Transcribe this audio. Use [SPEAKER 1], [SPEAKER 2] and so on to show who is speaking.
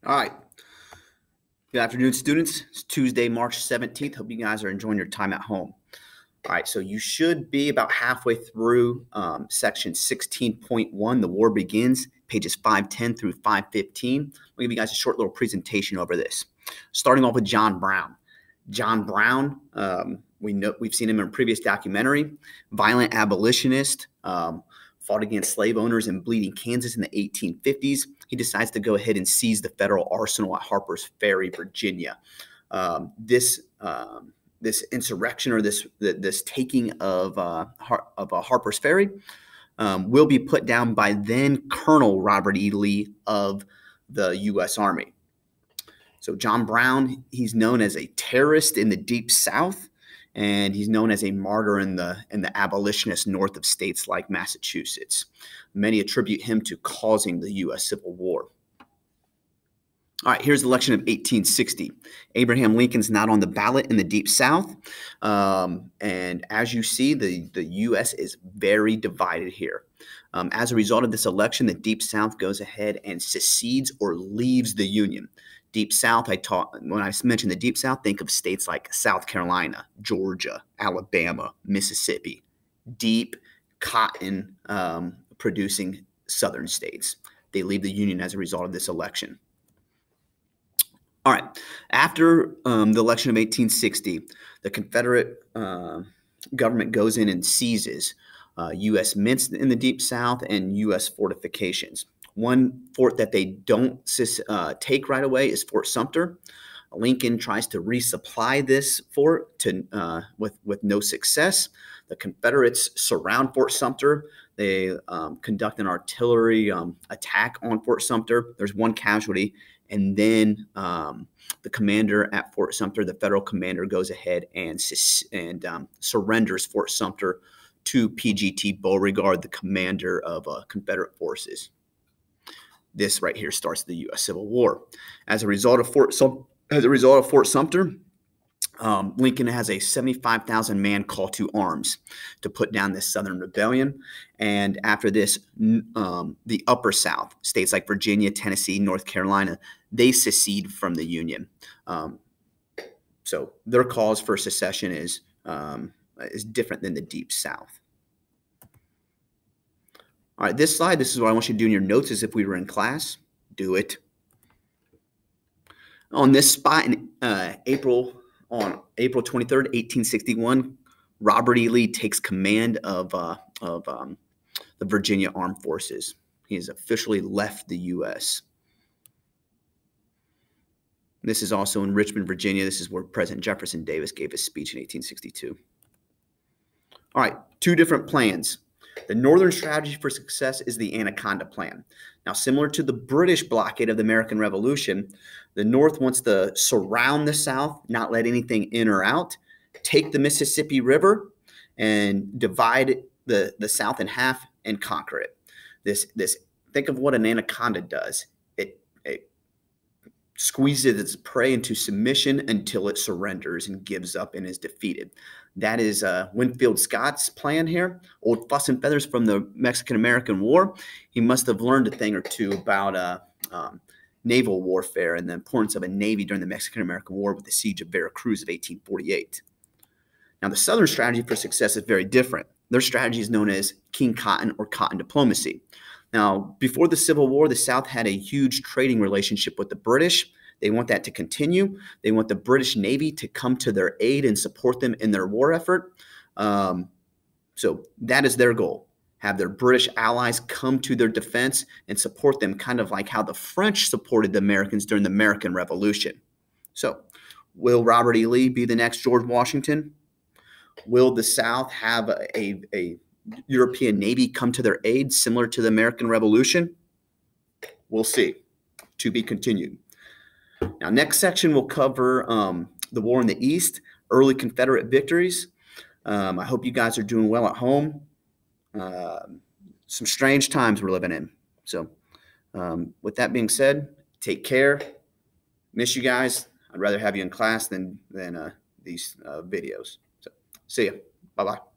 [SPEAKER 1] All right. Good afternoon, students. It's Tuesday, March 17th. Hope you guys are enjoying your time at home. All right, so you should be about halfway through section 16.1, The War Begins, pages 510 through 515. I'll give you guys a short little presentation over this. Starting off with John Brown. John Brown, we've seen him in a previous documentary, violent abolitionist, fought against slave owners in Bleeding, Kansas in the 1850s. He decides to go ahead and seize the federal arsenal at Harper's Ferry, Virginia. This insurrection, or this taking of Harper's Ferry, will be put down by then Colonel Robert E. Lee of the U.S. Army. So John Brown, he's known as a terrorist in the Deep South, and he's known as a martyr in the abolitionist north of states like Massachusetts. Many attribute him to causing the U.S. Civil War. All right, here's the election of 1860. Abraham Lincoln's not on the ballot in the Deep South. And as you see, the U.S. is very divided here. As a result of this election, the Deep South goes ahead and secedes or leaves the Union. Deep South, when I mention the Deep South, think of states like South Carolina, Georgia, Alabama, Mississippi, deep cotton producing southern states. They leave the Union as a result of this election. All right, after the election of 1860, the Confederate government goes in and seizes U.S. mints in the Deep South and U.S. fortifications. One fort that they don't take right away is Fort Sumter. Lincoln tries to resupply this fort with no success. The Confederates surround Fort Sumter. They conduct an artillery attack on Fort Sumter. There's one casualty, and then the commander at Fort Sumter, the federal commander, goes ahead and surrenders Fort Sumter to P.G.T. Beauregard, the commander of Confederate forces. This right here starts the U.S. Civil War. As a result of Fort Sumter, Lincoln has a 75,000-man call to arms to put down this Southern rebellion. And after this, the Upper South, states like Virginia, Tennessee, North Carolina, they secede from the Union. So their cause for secession is different than the Deep South. All right, this slide, this is what I want you to do in your notes as if we were in class. Do it. On this spot in April 23rd, 1861, Robert E. Lee takes command of the Virginia Armed Forces. He has officially left the U.S. This is also in Richmond, Virginia. This is where President Jefferson Davis gave his speech in 1862. All right, two different plans. The Northern strategy for success is the Anaconda Plan. Now, similar to the British blockade of the American Revolution, the North wants to surround the South, not let anything in or out, take the Mississippi River, and divide the South in half and conquer it. Think of what an anaconda does. It squeezes its prey into submission until it surrenders and gives up and is defeated. That is Winfield Scott's plan here. Old fuss and feathers from the Mexican-American War. He must have learned a thing or two about naval warfare and the importance of a navy during the Mexican-American War with the siege of Veracruz of 1848. Now, the Southern strategy for success is very different. Their strategy is known as King Cotton or cotton diplomacy. Now, before the Civil War, the South had a huge trading relationship with the British. They want that to continue. They want the British Navy to come to their aid and support them in their war effort. So that is their goal. Have their British allies come to their defense and support them, kind of like how the French supported the Americans during the American Revolution. So will Robert E. Lee be the next George Washington? Will the South have a European Navy come to their aid similar to the American Revolution? We'll see. To be continued. Now, next section will cover the war in the East, early Confederate victories. I hope you guys are doing well at home. Some strange times we're living in. So with that being said, take care. Miss you guys. I'd rather have you in class than these videos. So see ya. Bye-bye.